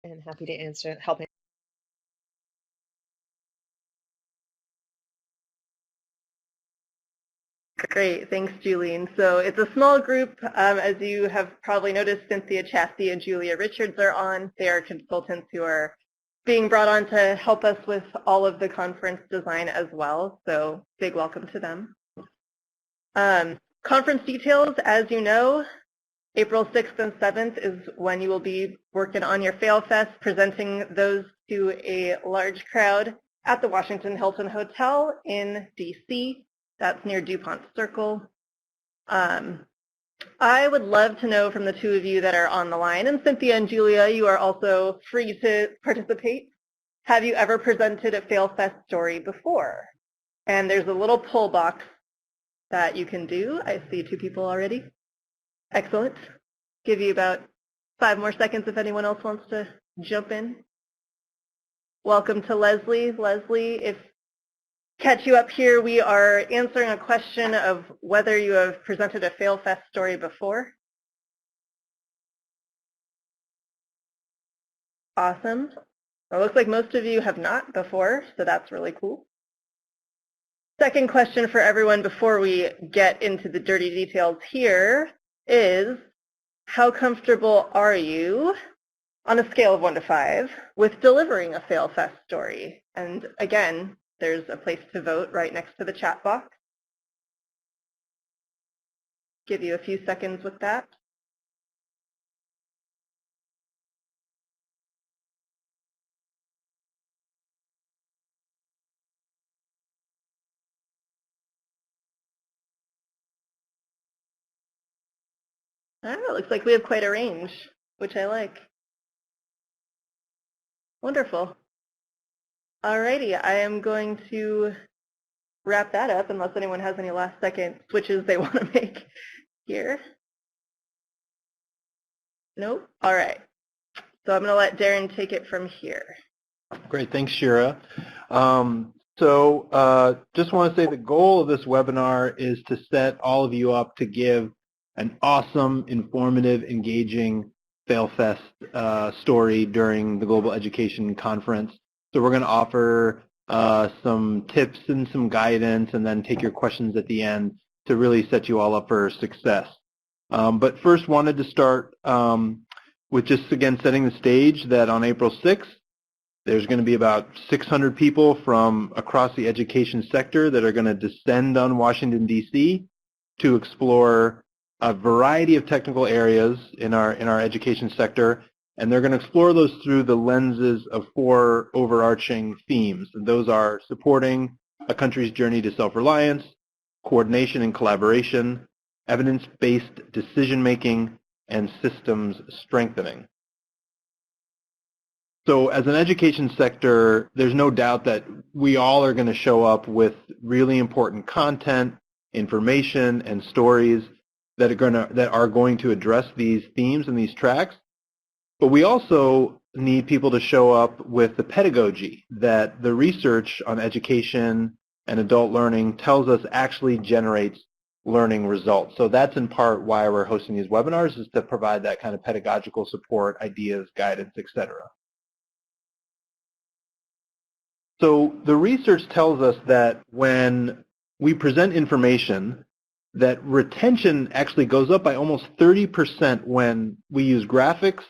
and happy to answer, help. Great, thanks, Julene. So it's a small group. As you have probably noticed, Cynthia Chasty and Julia Richards are on. They are consultants who are being brought on to help us with all of the conference design as well. So big welcome to them. Conference details, as you know, April 6th and 7th is when you will be working on your FailFest, presenting those to a large crowd at the Washington Hilton Hotel in DC. That's near DuPont Circle. I would love to know from the two of you that are on the line, and Cynthia and Julia, you are also free to participate. Have you ever presented a FailFest story before? And there's a little poll box that you can do. I see 2 people already. Excellent. Give you about 5 more seconds if anyone else wants to jump in. Welcome to Leslie. Leslie, if catch you up here, we are answering a question of whether you have presented a FailFest story before. Awesome. It looks like most of you have not before, so that's really cool. Second question for everyone before we get into the dirty details here is, how comfortable are you on a scale of 1 to 5 with delivering a FailFest story? And again, there's a place to vote right next to the chat box. Give you a few seconds with that. It looks like we have quite a range, which I like. Wonderful. Alrighty, I am going to wrap that up unless anyone has any last second switches they want to make here. Nope. All right. So I'm going to let Darren take it from here. Great. Thanks, Shira. Just want to say the goal of this webinar is to set all of you up to give an awesome, informative, engaging FailFest story during the Global Education Conference. So we're going to offer some tips and some guidance and then take your questions at the end to really set you all up for success. But first wanted to start with just, again, setting the stage that on April 6th, there's going to be about 600 people from across the education sector that are going to descend on Washington, D.C. to explore a variety of technical areas in our education sector, and they're going to explore those through the lenses of 4 overarching themes. And those are supporting a country's journey to self-reliance, coordination and collaboration, evidence-based decision-making, and systems strengthening. So as an education sector, there's no doubt that we all are going to show up with really important content, information, and stories that are going to address these themes and these tracks. But we also need people to show up with the pedagogy that the research on education and adult learning tells us actually generates learning results. So that's in part why we're hosting these webinars, is to provide that kind of pedagogical support, ideas, guidance, etc. So the research tells us that when we present information, that retention actually goes up by almost 30% when we use graphics,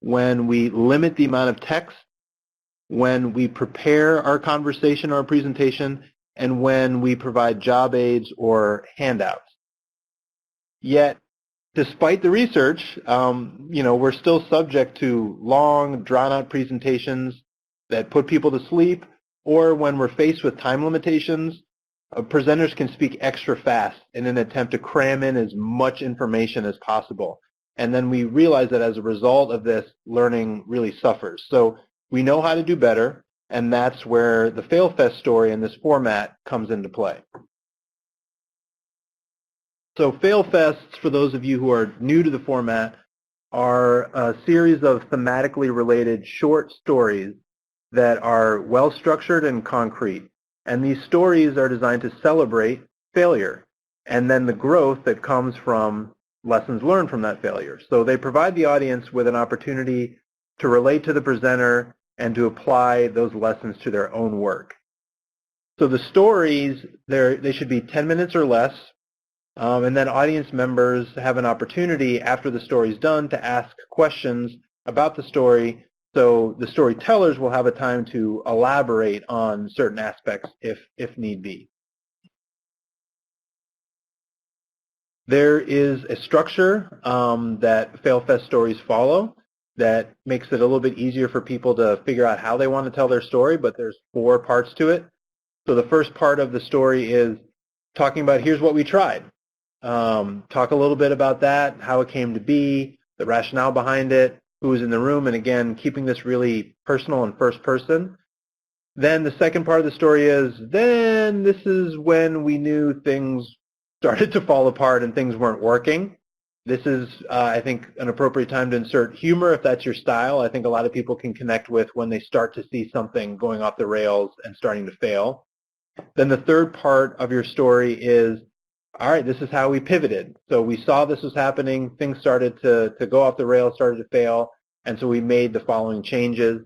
when we limit the amount of text, when we prepare our conversation or our presentation, and when we provide job aids or handouts. Yet, despite the research, we're still subject to long, drawn-out presentations that put people to sleep, or when we're faced with time limitations, presenters can speak extra fast in an attempt to cram in as much information as possible. And then we realize that as a result of this, learning really suffers. So we know how to do better, and that's where the FailFest story in this format comes into play. So FailFests, for those of you who are new to the format, are a series of thematically related short stories that are well-structured and concrete. And these stories are designed to celebrate failure and then the growth that comes from lessons learned from that failure. So they provide the audience with an opportunity to relate to the presenter and to apply those lessons to their own work. So the stories, they should be 10 minutes or less, and then audience members have an opportunity after the story is done to ask questions about the story, so the storytellers will have a time to elaborate on certain aspects if need be. There is a structure that FailFest stories follow that makes it a little bit easier for people to figure out how they want to tell their story, but there's 4 parts to it. So the first part of the story is talking about here's what we tried. Talk a little bit about that, how it came to be, the rationale behind it, who was in the room, and again, keeping this really personal and first person. Then the second part of the story is, then this is when we knew things started to fall apart and things weren't working. This is, I think, an appropriate time to insert humor if that's your style. I think a lot of people can connect with when they start to see something going off the rails and starting to fail. Then the third part of your story is, all right, this is how we pivoted. So we saw this was happening, things started to go off the rails, started to fail, and so we made the following changes.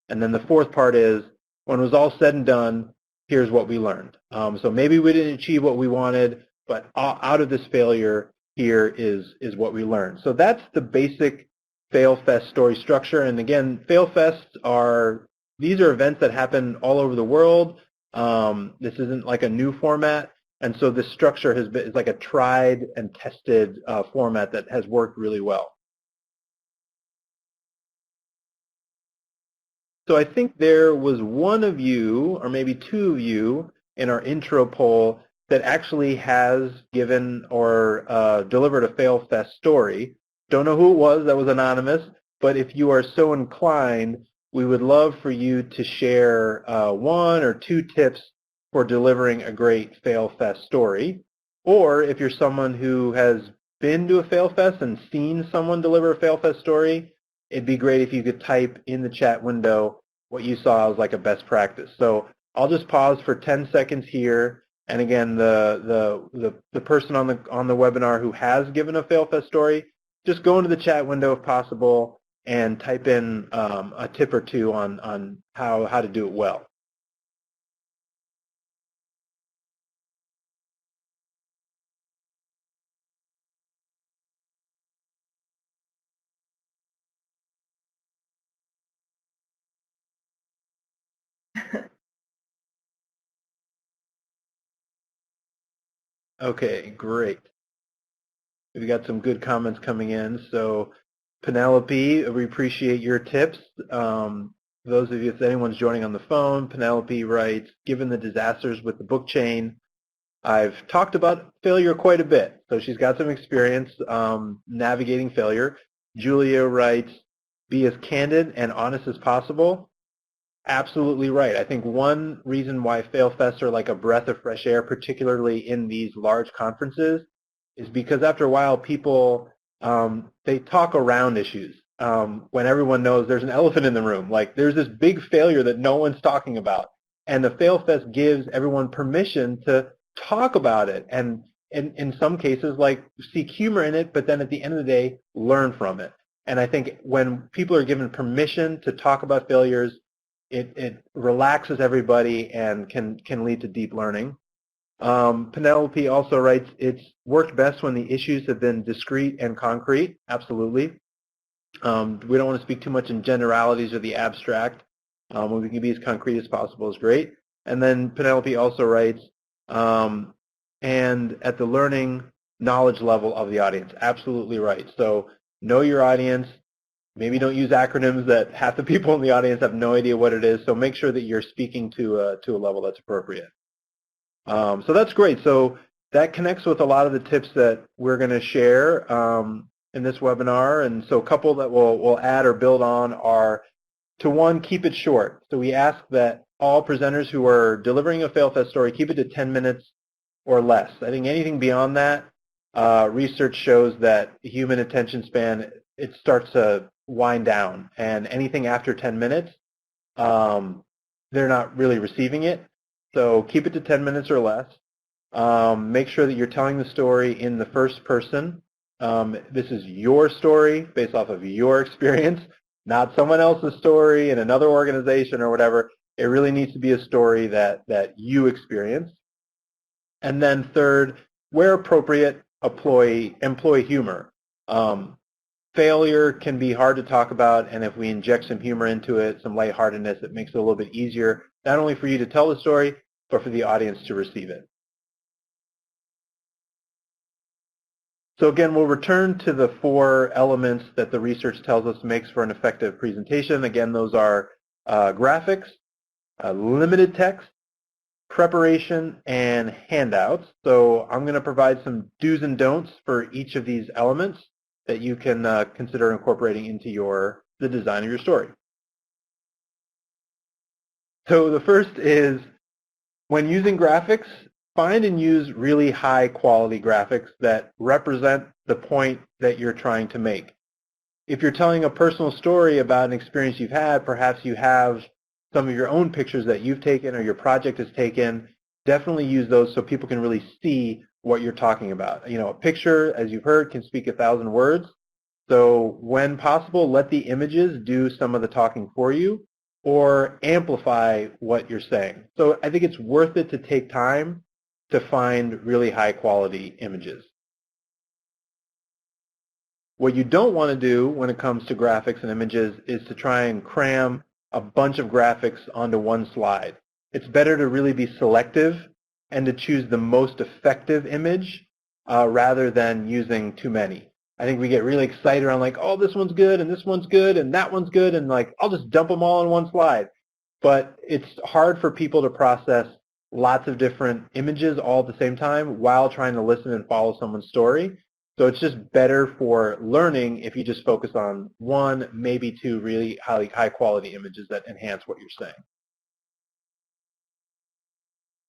And then the fourth part is, when it was all said and done, here's what we learned. So maybe we didn't achieve what we wanted, but out of this failure, here is what we learned. So that's the basic FailFest story structure. And again, FailFests these are events that happen all over the world. This isn't like a new format. And so this structure is like a tried and tested format that has worked really well. So I think there was one of you, or maybe 2 of you, in our intro poll that actually has given or delivered a FailFest story. Don't know who it was, that was anonymous, but if you are so inclined, we would love for you to share 1 or 2 tips for delivering a great FailFest story. Or if you're someone who has been to a FailFest and seen someone deliver a FailFest story, it'd be great if you could type in the chat window what you saw as like a best practice. So I'll just pause for 10 seconds here. And again, the person on the webinar who has given a FailFest story, just go into the chat window if possible and type in a tip or 2 on how to do it well. Okay, great. We've got some good comments coming in. So Penelope, we appreciate your tips. Those of you, if anyone's joining on the phone, Penelope writes, given the disasters with the book chain, I've talked about failure quite a bit. So she's got some experience navigating failure. Julia writes, be as candid and honest as possible. Absolutely right. I think one reason why FailFests are like a breath of fresh air, particularly in these large conferences, is because after a while people, they talk around issues when everyone knows there's an elephant in the room. Like there's this big failure that no one's talking about. And the FailFest gives everyone permission to talk about it and in some cases like seek humor in it, but then at the end of the day, learn from it. And I think when people are given permission to talk about failures, it relaxes everybody and can lead to deep learning. Penelope also writes, it's worked best when the issues have been discrete and concrete. Absolutely. We don't want to speak too much in generalities or the abstract. When we can be as concrete as possible is great. And then Penelope also writes, and at the learning knowledge level of the audience. Absolutely right. So know your audience. Maybe don't use acronyms that half the people in the audience have no idea what it is. So make sure that you're speaking to a level that's appropriate. So that's great. So that connects with a lot of the tips that we're going to share in this webinar. And so a couple that we'll add or build on are, to one, keep it short. So we ask that all presenters who are delivering a FailFest story keep it to 10 minutes or less. I think anything beyond that, research shows that human attention span, it starts to wind down. And anything after 10 minutes, they're not really receiving it. So keep it to 10 minutes or less. Make sure that you're telling the story in the first person. This is your story based off of your experience. not someone else's story in another organization or whatever. It really needs to be a story that you experienced. And then third, where appropriate, employ humor. Failure can be hard to talk about, and if we inject some humor into it, some lightheartedness, it makes it a little bit easier, not only for you to tell the story, but for the audience to receive it. So again, we'll return to the 4 elements that the research tells us makes for an effective presentation. Again, those are graphics, limited text, preparation, and handouts. So I'm going to provide some do's and don'ts for each of these elements that you can consider incorporating into the design of your story. So the first is, when using graphics, find and use really high quality graphics that represent the point that you're trying to make. If you're telling a personal story about an experience you've had, perhaps you have some of your own pictures that you've taken or your project has taken, definitely use those so people can really see what you're talking about. You know, a picture, as you've heard, can speak 1,000 words. So when possible, let the images do some of the talking for you or amplify what you're saying. So I think it's worth it to take time to find really high quality images. What you don't want to do when it comes to graphics and images is to try and cram a bunch of graphics onto one slide. It's better to really be selective and to choose the most effective image rather than using too many. I think we get really excited around like, oh, this one's good and this one's good and that one's good, and like, I'll just dump them all on one slide. But it's hard for people to process lots of different images all at the same time while trying to listen and follow someone's story. So it's just better for learning if you just focus on 1, maybe 2 really high quality images that enhance what you're saying.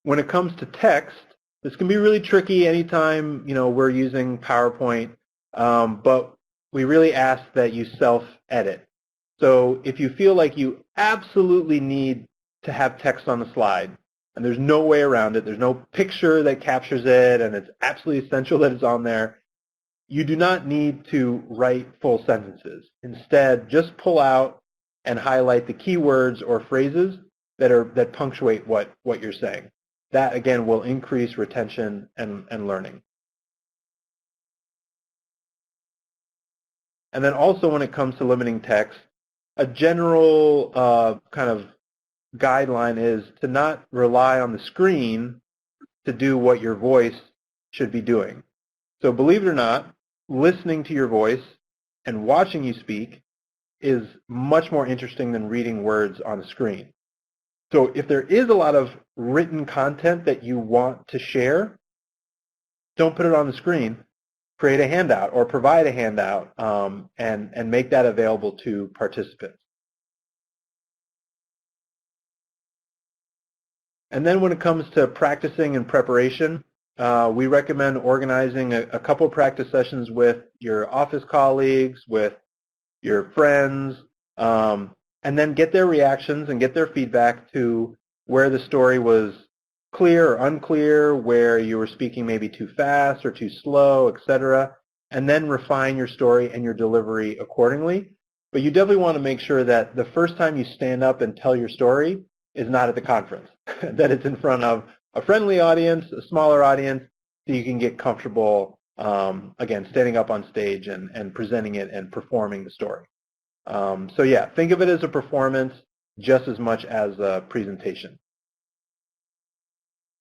When it comes to text, this can be really tricky anytime we're using PowerPoint, but we really ask that you self-edit. So if you feel like you absolutely need to have text on the slide, and there's no way around it, there's no picture that captures it, and it's absolutely essential that it's on there, you do not need to write full sentences. Instead, just pull out and highlight the keywords or phrases that punctuate what you're saying. That, again, will increase retention and learning. And then also when it comes to limiting text, a general kind of guideline is to not rely on the screen to do what your voice should be doing. So believe it or not, listening to your voice and watching you speak is much more interesting than reading words on a screen. So if there is a lot of written content that you want to share, don't put it on the screen. Create a handout or provide a handout and make that available to participants. And then when it comes to practicing and preparation, we recommend organizing a couple practice sessions with your office colleagues, with your friends, and then get their reactions and get their feedback to where the story was clear or unclear, where you were speaking maybe too fast or too slow, etc., and then refine your story and your delivery accordingly. But you definitely want to make sure that the first time you stand up and tell your story is not at the conference, that it's in front of a friendly audience, a smaller audience, so you can get comfortable, again, standing up on stage and presenting it and performing the story. So yeah, think of it as a performance just as much as a presentation.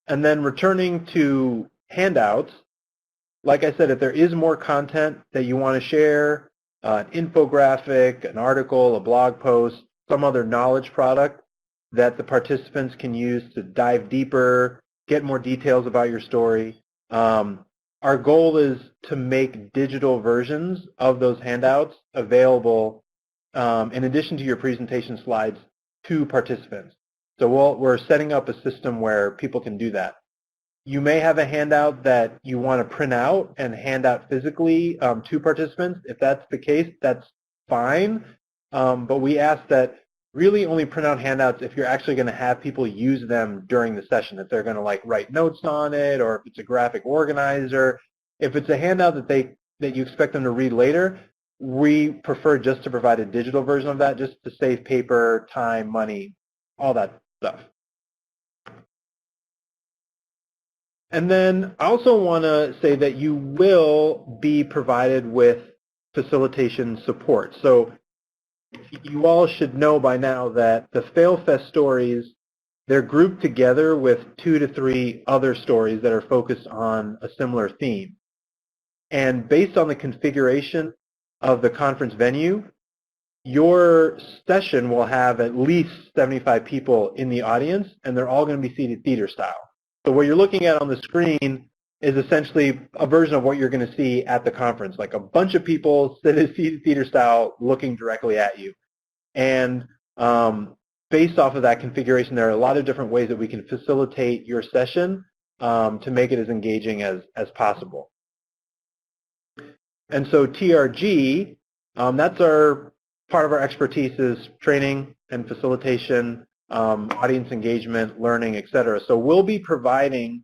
And then returning to handouts, like I said, if there is more content that you want to share, an infographic, an article, a blog post, some other knowledge product that the participants can use to dive deeper, get more details about your story. Our goal is to make digital versions of those handouts available in addition to your presentation slides to participants. So we're setting up a system where people can do that. You may have a handout that you want to print out and hand out physically to participants. If that's the case, that's fine. But we ask that really only print out handouts if you're actually going to have people use them during the session, if they're going to like write notes on it, or if it's a graphic organizer. If it's a handout that you expect them to read later, we prefer just to provide a digital version of that just to save paper, time, money, all that stuff. And then I also want to say that you will be provided with facilitation support. So you all should know by now that the FailFest stories, they're grouped together with 2 to 3 other stories that are focused on a similar theme. And based on the configuration of the conference venue, your session will have at least 75 people in the audience, and they're all going to be seated theater style. So what you're looking at on the screen is essentially a version of what you're going to see at the conference, like a bunch of people seated theater style looking directly at you. And based off of that configuration, there are a lot of different ways that we can facilitate your session to make it as engaging as possible. And so TRG, that's part of our expertise is training and facilitation, audience engagement, learning, et cetera. So we'll be providing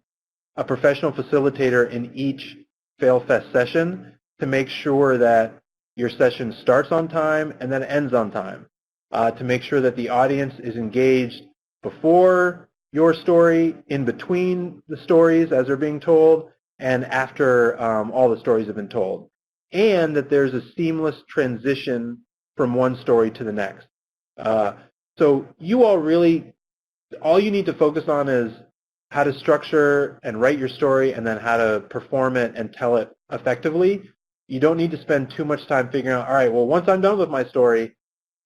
a professional facilitator in each FailFest session to make sure that your session starts on time and then ends on time, to make sure that the audience is engaged before your story, in between the stories as they're being told, and after all the stories have been told, and that there's a seamless transition from one story to the next. So you all really, all you need to focus on is how to structure and write your story and then how to perform it and tell it effectively. You don't need to spend too much time figuring out, all right, well, once I'm done with my story,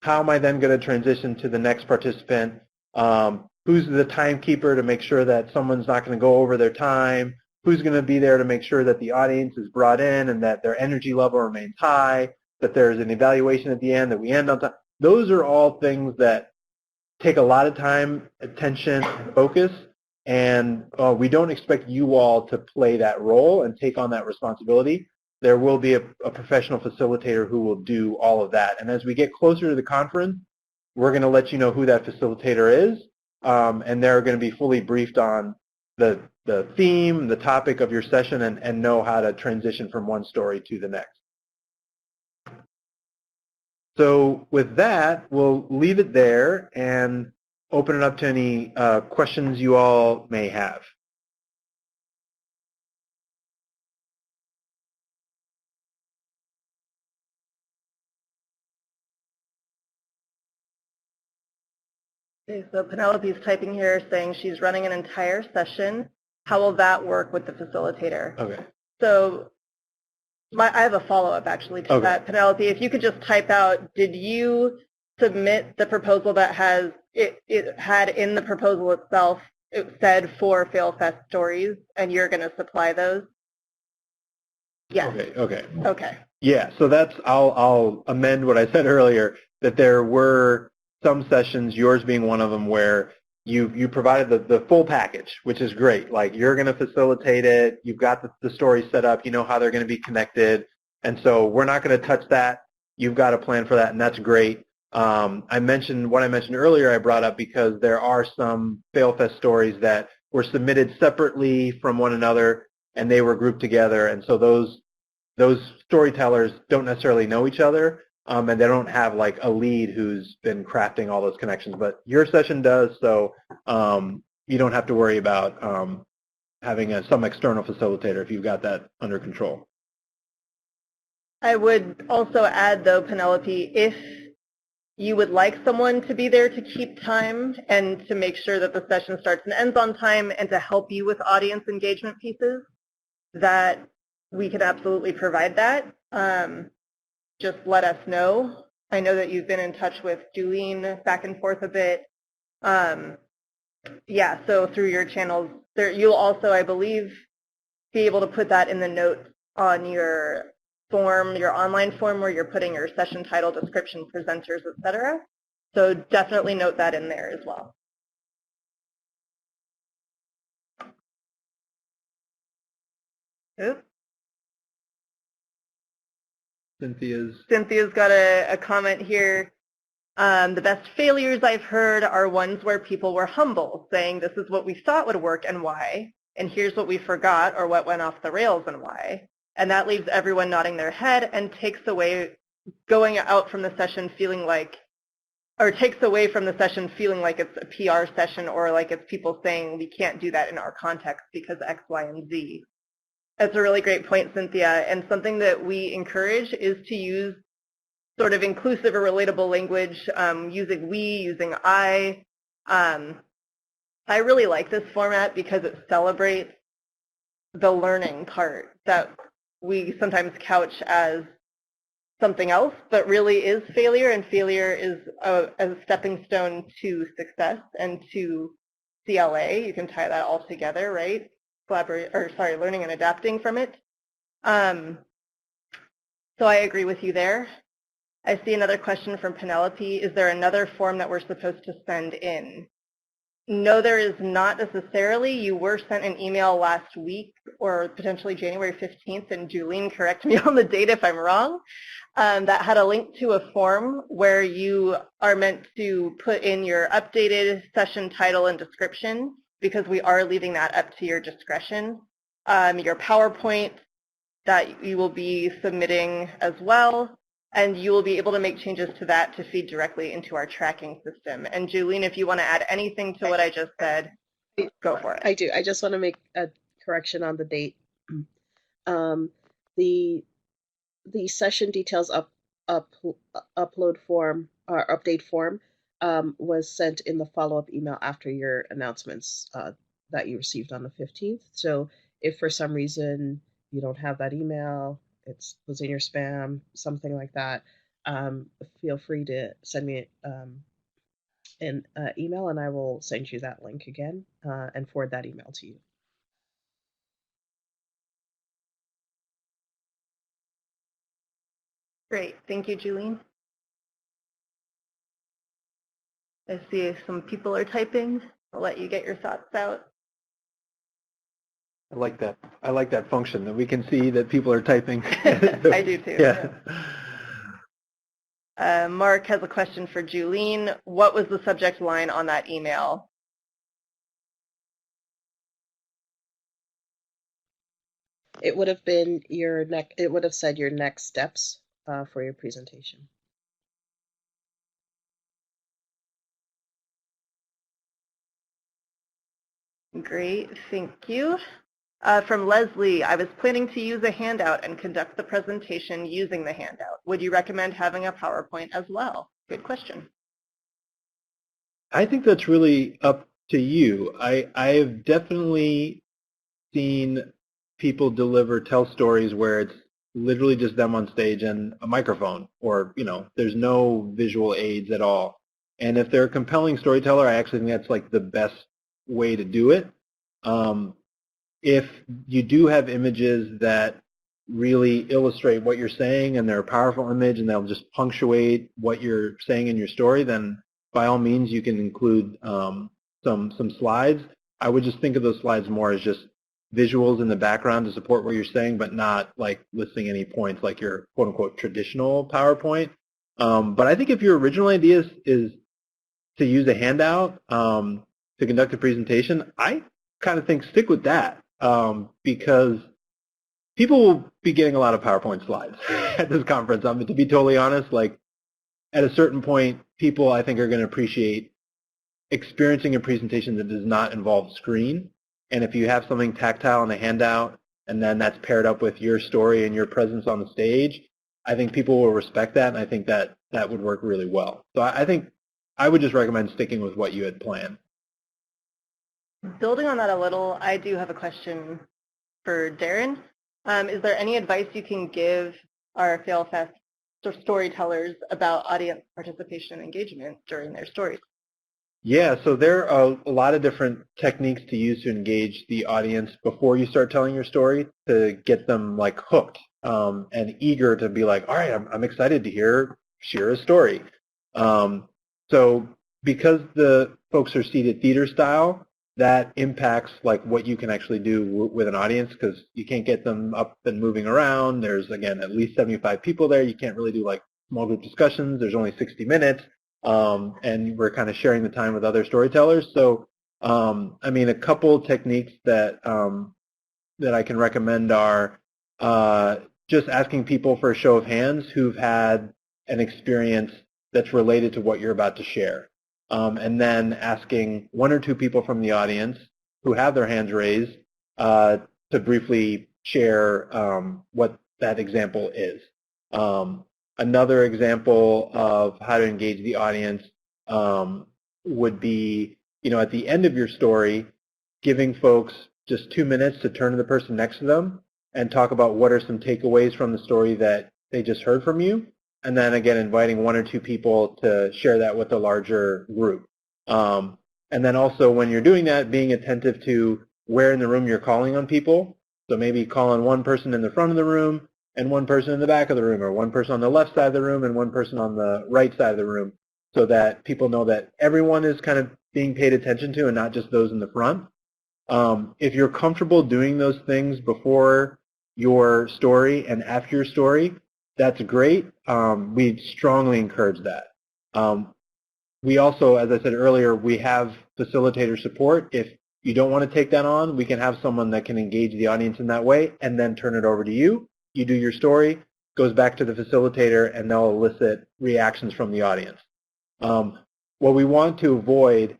how am I then going to transition to the next participant? Who's the timekeeper to make sure that someone's not going to go over their time? Who's going to be there to make sure that the audience is brought in and that their energy level remains high, that there's an evaluation at the end, that we end on time? Those are all things that take a lot of time, attention, and focus, and we don't expect you all to play that role and take on that responsibility. There will be a professional facilitator who will do all of that. And as we get closer to the conference, we're going to let you know who that facilitator is, and they're going to be fully briefed on the theme, the topic of your session, and know how to transition from one story to the next. So with that, we'll leave it there and open it up to any questions you all may have. Okay, so Penelope's typing here saying she's running an entire session. How will that work with the facilitator? Okay. So I have a follow-up actually to that. Penelope, if you could just type out, did you submit the proposal that has, it had in the proposal itself, it said 4 FailFest stories, and you're going to supply those? Yes. Okay. Yeah, so that's, I'll amend what I said earlier, that there were some sessions, yours being one of them, where you provided the full package, which is great. Like, you're going to facilitate it, you've got the story set up, you know how they're going to be connected, and so we're not going to touch that. You've got a plan for that, and that's great. I mentioned what I mentioned earlier, I brought up because there are some FailFest stories that were submitted separately from one another, and they were grouped together, and so those storytellers don't necessarily know each other, and they don't have like a lead who's been crafting all those connections. But your session does, so you don't have to worry about having some external facilitator if you've got that under control. I would also add, though, Penelope, if you would like someone to be there to keep time and to make sure that the session starts and ends on time and to help you with audience engagement pieces, that we can absolutely provide that. Just let us know. I know that you've been in touch with Julene back and forth a bit. Yeah, so through your channels, you'll also, I believe, be able to put that in the notes on your form, your online form where you're putting your session title, description, presenters, etc. So definitely note that in there as well. Oops. Cynthia's got a comment here. The best failures I've heard are ones where people were humble, saying this is what we thought would work and why, and here's what we forgot or what went off the rails and why. And that leaves everyone nodding their head and takes away going out from the session feeling like, or takes away from the session feeling like it's a PR session or like it's people saying we can't do that in our context because X, Y, and Z. That's a really great point, Cynthia. And something that we encourage is to use sort of inclusive or relatable language, using we, using I. I really like this format because it celebrates the learning part that we sometimes couch as something else, but really is failure, and failure is a stepping stone to success and to CLA. You can tie that all together, right? Learning and adapting from it. So I agree with you there. I see another question from Penelope. Is there another form that we're supposed to send in? No, there is not necessarily. You were sent an email last week or potentially January 15th, and Julene, correct me on the date if I'm wrong, that had a link to a form where you are meant to put in your updated session title and description, because we are leaving that up to your discretion. Your PowerPoint that you will be submitting as well, and you will be able to make changes to that to feed directly into our tracking system. And Julene, if you want to add anything to what I just said, go for it. I do. I just want to make a correction on the date. The session details upload form or update form was sent in the follow-up email after your announcements that you received on the 15th. So if for some reason you don't have that email, it was in your spam, something like that, feel free to send me an email, and I will send you that link again and forward that email to you. Great. Thank you, Julene. I see some people are typing. I'll let you get your thoughts out. I like that. I like that function that we can see that people are typing. I do too. Yeah. Mark has a question for Julene. What was the subject line on that email? It would have been it would have said your next steps for your presentation. Great, thank you. From Leslie, I was planning to use a handout and conduct the presentation using the handout. Would you recommend having a PowerPoint as well? Good question. I think that's really up to you. I've definitely seen people tell stories where it's literally just them on stage and a microphone, or there's no visual aids at all. And if they're a compelling storyteller, I actually think that's like the best way to do it. If you do have images that really illustrate what you're saying and they're a powerful image and they'll just punctuate what you're saying in your story, then by all means you can include some slides. I would just think of those slides more as just visuals in the background to support what you're saying, but not like listing any points like your quote-unquote traditional PowerPoint. But I think if your original idea is to use a handout to conduct a presentation, I kind of think stick with that because people will be getting a lot of PowerPoint slides at this conference. To be totally honest, like at a certain point, people I think are going to appreciate experiencing a presentation that does not involve screen. And if you have something tactile in a handout and then that's paired up with your story and your presence on the stage, I think people will respect that, and I think that would work really well. So I think I would just recommend sticking with what you had planned. Building on that a little, I do have a question for Darren. Is there any advice you can give our FailFest storytellers about audience participation and engagement during their stories? Yeah, so there are a lot of different techniques to use to engage the audience before you start telling your story to get them like hooked and eager to be like, all right, I'm excited to hear Shira's story. So because the folks are seated theater style, that impacts like what you can actually do with an audience, because you can't get them up and moving around. There's, again, at least 75 people there. You can't really do like small group discussions. There's only 60 minutes. And we're kind of sharing the time with other storytellers. So, I mean, a couple techniques that I can recommend are just asking people for a show of hands who've had an experience that's related to what you're about to share. And then asking one or two people from the audience who have their hands raised to briefly share what that example is. Another example of how to engage the audience would be, at the end of your story, giving folks just 2 minutes to turn to the person next to them and talk about what are some takeaways from the story that they just heard from you. And then again, inviting one or two people to share that with a larger group. And then also when you're doing that, being attentive to where in the room you're calling on people. So maybe calling one person in the front of the room and one person in the back of the room, or one person on the left side of the room and one person on the right side of the room, so that people know that everyone is kind of being paid attention to and not just those in the front. If you're comfortable doing those things before your story and after your story, that's great. We strongly encourage that. We also, as I said earlier, we have facilitator support. If you don't want to take that on, we can have someone that can engage the audience in that way and then turn it over to you. You do your story, goes back to the facilitator, and they'll elicit reactions from the audience. What we want to avoid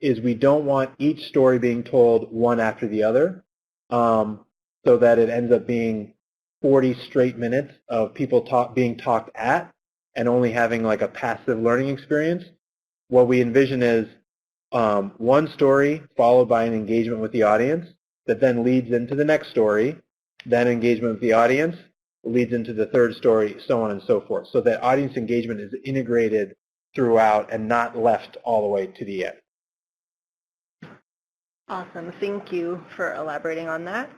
is we don't want each story being told one after the other, so that it ends up being 40 straight minutes of people being talked at and only having like a passive learning experience. What we envision is one story followed by an engagement with the audience that then leads into the next story, then engagement with the audience leads into the third story, so on and so forth, so that audience engagement is integrated throughout and not left all the way to the end. Awesome. Thank you for elaborating on that.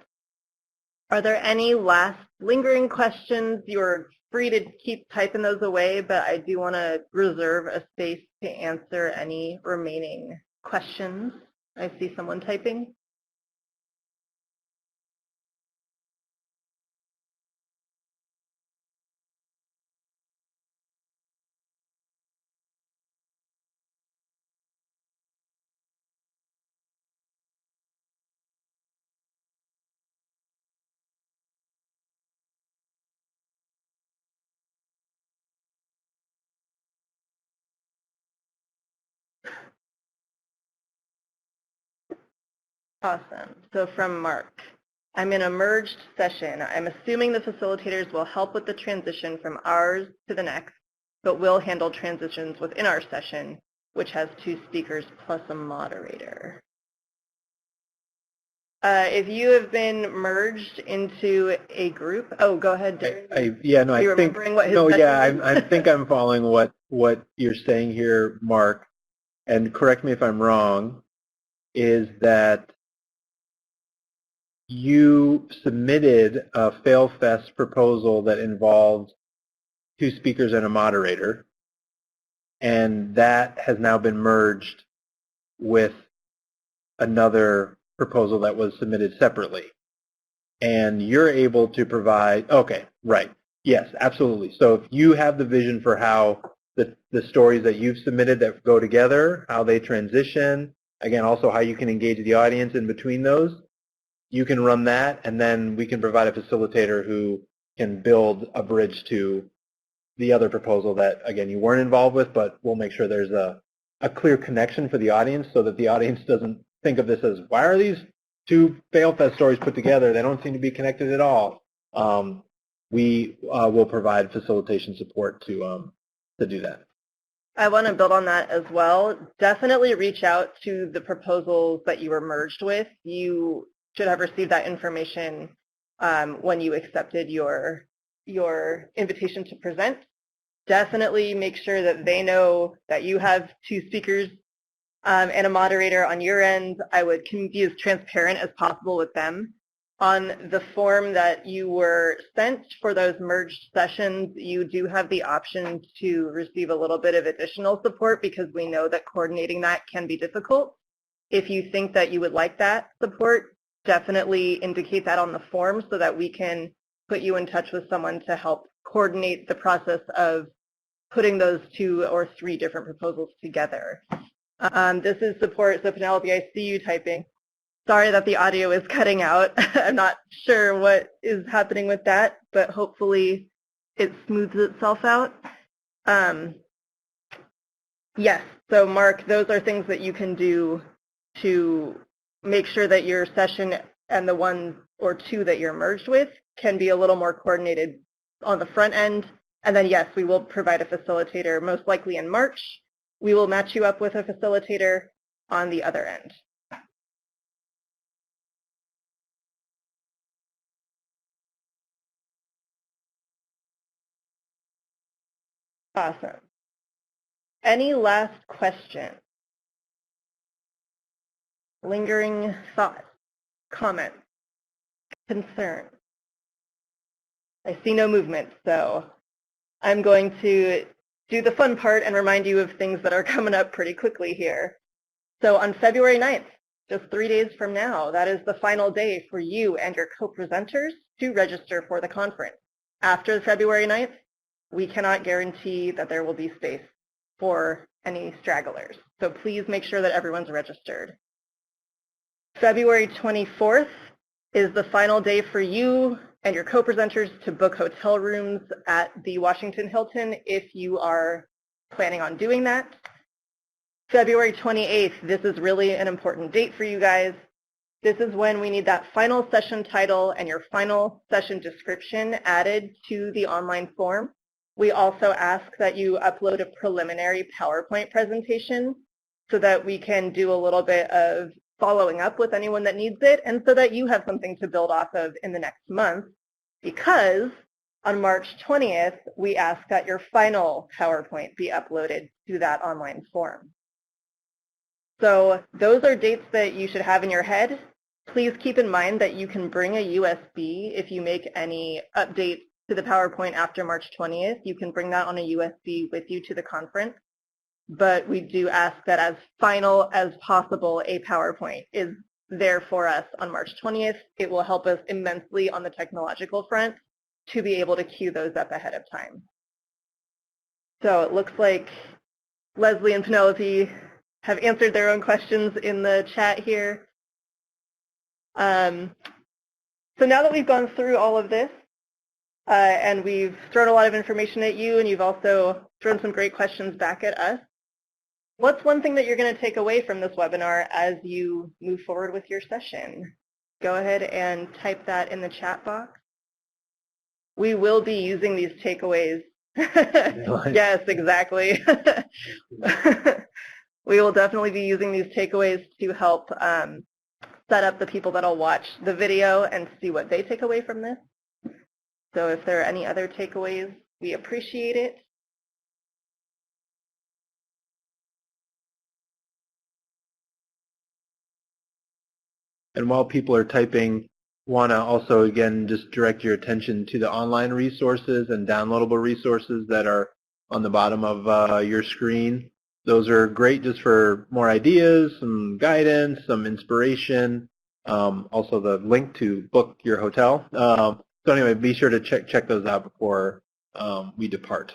Are there any last lingering questions? You're free to keep typing those away, but I do want to reserve a space to answer any remaining questions. I see someone typing. Awesome. So from Mark, I'm in a merged session. I'm assuming the facilitators will help with the transition from ours to the next, but will handle transitions within our session, which has 2 speakers plus a moderator. If you have been merged into a group, oh, go ahead, Darren. I think I'm following what you're saying here, Mark, and correct me if I'm wrong, is that you submitted a FailFest proposal that involved 2 speakers and a moderator, and that has now been merged with another proposal that was submitted separately. And you're able to provide, okay, right, yes, absolutely. So if you have the vision for how the stories that you've submitted that go together, how they transition, again, also how you can engage the audience in between those, you can run that, and then we can provide a facilitator who can build a bridge to the other proposal that, again, you weren't involved with, but we'll make sure there's a clear connection for the audience so that the audience doesn't think of this as, why are these 2 FailFest stories put together? They don't seem to be connected at all. We will provide facilitation support to do that. I want to build on that as well. Definitely reach out to the proposals that you were merged with. You should have received that information when you accepted your invitation to present. Definitely make sure that they know that you have 2 speakers and a moderator on your end. I would be as transparent as possible with them. On the form that you were sent for those merged sessions, you do have the option to receive a little bit of additional support because we know that coordinating that can be difficult. If you think that you would like that support, definitely indicate that on the form so that we can put you in touch with someone to help coordinate the process of putting those 2 or 3 different proposals together. This is support, so Penelope, I see you typing. Sorry that the audio is cutting out. I'm not sure what is happening with that, but hopefully it smooths itself out. Yes, so Mark, those are things that you can do to make sure that your session and the one or two that you're merged with can be a little more coordinated on the front end. And then yes, we will provide a facilitator, most likely in March. We will match you up with a facilitator on the other end. Awesome. Any last questions? Lingering thoughts, comments, concerns? I see no movement, so I'm going to do the fun part and remind you of things that are coming up pretty quickly here. So on February 9th, just 3 days from now, that is the final day for you and your co-presenters to register for the conference. After February 9th, we cannot guarantee that there will be space for any stragglers. So please make sure that everyone's registered. February 24th is the final day for you and your co-presenters to book hotel rooms at the Washington Hilton if you are planning on doing that. February 28th, this is really an important date for you guys. This is when we need that final session title and your final session description added to the online form. We also ask that you upload a preliminary PowerPoint presentation so that we can do a little bit of following up with anyone that needs it and so that you have something to build off of in the next month, because on March 20th, we ask that your final PowerPoint be uploaded to that online form. So those are dates that you should have in your head. Please keep in mind that you can bring a USB if you make any updates to the PowerPoint after March 20th. You can bring that on a USB with you to the conference. But we do ask that as final as possible, a PowerPoint is there for us on March 20th. It will help us immensely on the technological front to be able to queue those up ahead of time. So it looks like Leslie and Penelope have answered their own questions in the chat here. So now that we've gone through all of this, and we've thrown a lot of information at you, and you've also thrown some great questions back at us, what's one thing that you're going to take away from this webinar as you move forward with your session? Go ahead and type that in the chat box. We will be using these takeaways. Yes, exactly. We will definitely be using these takeaways to help set up the people that'll watch the video and see what they take away from this. So if there are any other takeaways, we appreciate it. And while people are typing, want to also, again, just direct your attention to the online resources and downloadable resources that are on the bottom of your screen. Those are great just for more ideas, some guidance, some inspiration, also the link to book your hotel. So anyway, be sure to check those out before we depart.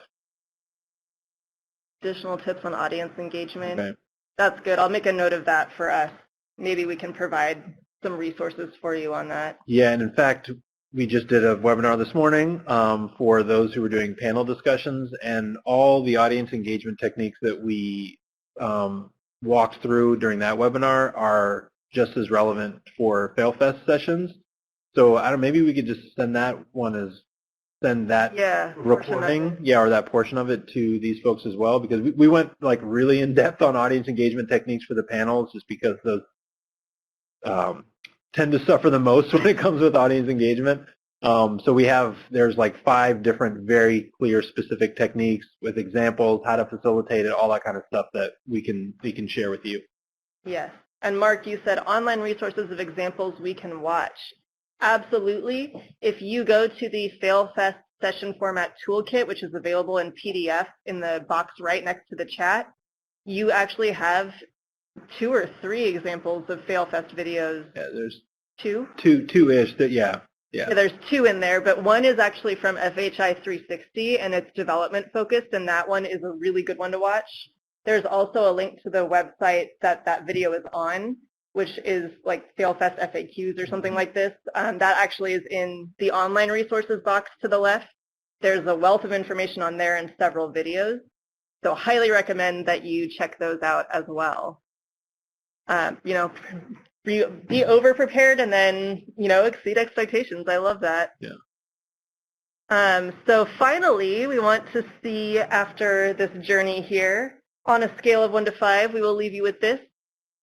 Additional tips on audience engagement. Okay. That's good. I'll make a note of that for us. Maybe we can provide some resources for you on that. Yeah, and in fact, we just did a webinar this morning for those who were doing panel discussions, and all the audience engagement techniques that we walked through during that webinar are just as relevant for FailFest sessions. So I don't. Maybe we could just send that recording, or that portion of it to these folks as well, because we went like really in depth on audience engagement techniques for the panels, just because those tend to suffer the most when it comes with audience engagement. So there's like 5 different very clear specific techniques with examples, how to facilitate it, all that kind of stuff that we can share with you. Yes. And Mark, you said online resources of examples we can watch. Absolutely. If you go to the FailFest session format toolkit, which is available in PDF in the box right next to the chat, you actually have 2 or 3 examples of FailFest videos. Yeah, there's 2? 2-ish. Yeah. There's 2 in there, but one is actually from FHI 360, and it's development focused, and that one is a really good one to watch. There's also a link to the website that video is on, which is like FailFest FAQs or something like this. That actually is in the online resources box to the left. There's a wealth of information on there and several videos. So highly recommend that you check those out as well. You know, be over prepared and then, you know, exceed expectations. I love that. Yeah. So finally, we want to see after this journey here, on a scale of 1 to 5, we will leave you with this.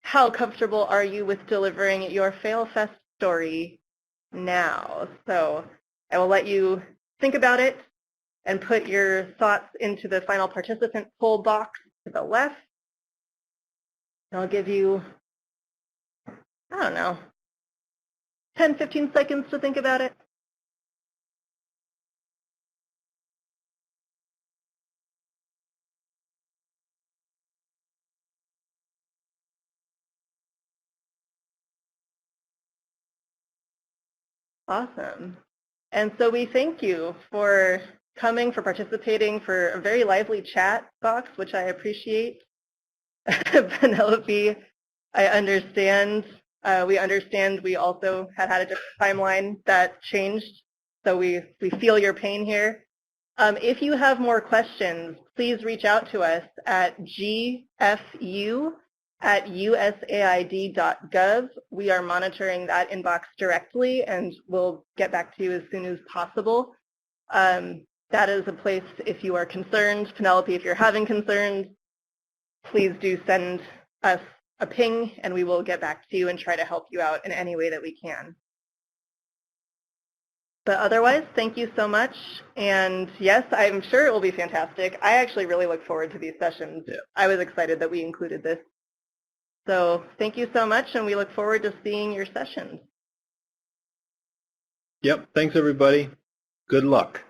How comfortable are you with delivering your FailFest story now? So I will let you think about it and put your thoughts into the final participant poll box to the left. I'll give you, I don't know, 10, 15 seconds to think about it. Awesome. And so we thank you for coming, for participating, for a very lively chat box, which I appreciate. Penelope, I understand. We understand we also had a different timeline that changed, so we feel your pain here. If you have more questions, please reach out to us at gfu@usaid.gov. We are monitoring that inbox directly, and we'll get back to you as soon as possible. That is a place if you are concerned. Penelope, if you're having concerns, please do send us a ping, and we will get back to you and try to help you out in any way that we can. But otherwise, thank you so much. And yes, I'm sure it will be fantastic. I actually really look forward to these sessions. Yeah. I was excited that we included this. So thank you so much, and we look forward to seeing your sessions. Yep. Thanks, everybody. Good luck.